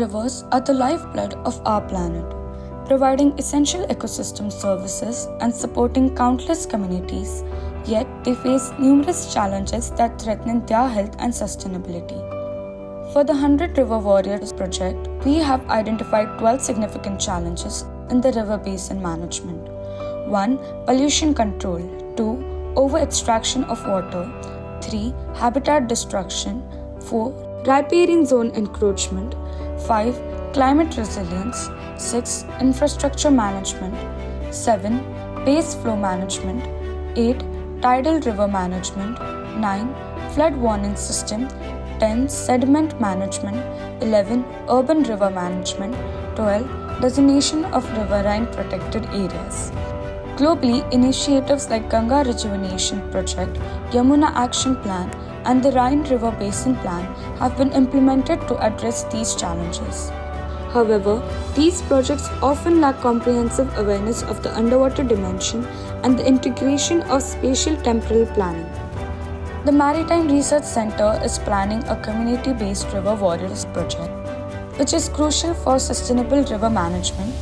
Rivers are the lifeblood of our planet, providing essential ecosystem services and supporting countless communities, yet they face numerous challenges that threaten their health and sustainability. For the 100 River Warriors project, we have identified 12 significant challenges in the river basin management. 1. Pollution control. 2. Over-extraction of water. 3. Habitat destruction. 4. Riparian zone encroachment. 5. Climate resilience. 6. Infrastructure management. 7. Base flow management. 8. Tidal river management. 9. Flood warning system. 10. Sediment management. 11. Urban river management. 12. Designation of riverine protected areas. Globally, initiatives like Ganga Rejuvenation Project, Yamuna Action Plan, and the Rhine River Basin Plan have been implemented to address these challenges. However, these projects often lack comprehensive awareness of the underwater dimension and the integration of spatial temporal planning. The Maritime Research Center is planning a community-based River Warriors project, which is crucial for sustainable river management.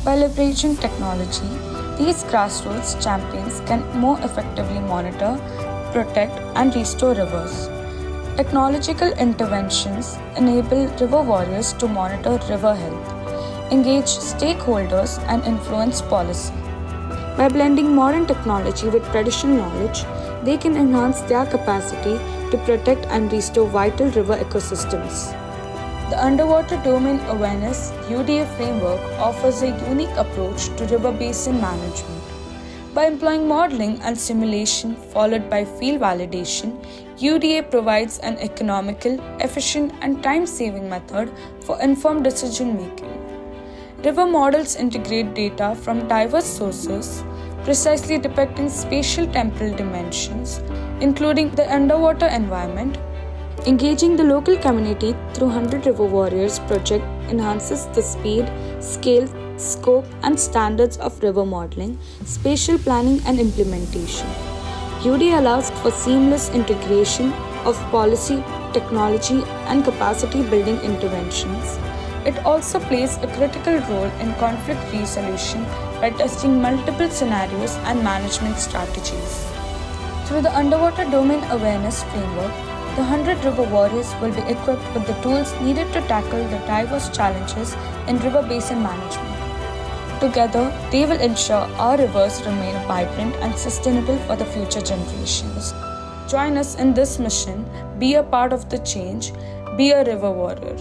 By leveraging technology, these grassroots champions can more effectively monitor, protect, and restore rivers. Technological interventions enable river warriors to monitor river health, engage stakeholders, and influence policy. By blending modern technology with traditional knowledge, they can enhance their capacity to protect and restore vital river ecosystems. The Underwater Domain Awareness (UDA) framework offers a unique approach to river basin management. By employing modeling and simulation followed by field validation, UDA provides an economical, efficient, and time-saving method for informed decision-making. River models integrate data from diverse sources, precisely depicting spatial temporal dimensions, including the underwater environment. Engaging the local community through 100 River Warriors project enhances the speed, scale, scope, and standards of river modeling, spatial planning, and implementation. UDA allows for seamless integration of policy, technology, and capacity building interventions. It also plays a critical role in conflict resolution by testing multiple scenarios and management strategies. Through the Underwater Domain Awareness framework, the 100 River Warriors will be equipped with the tools needed to tackle the diverse challenges in river basin management. Together, they will ensure our rivers remain vibrant and sustainable for the future generations. Join us in this mission, be a part of the change, be a river warrior.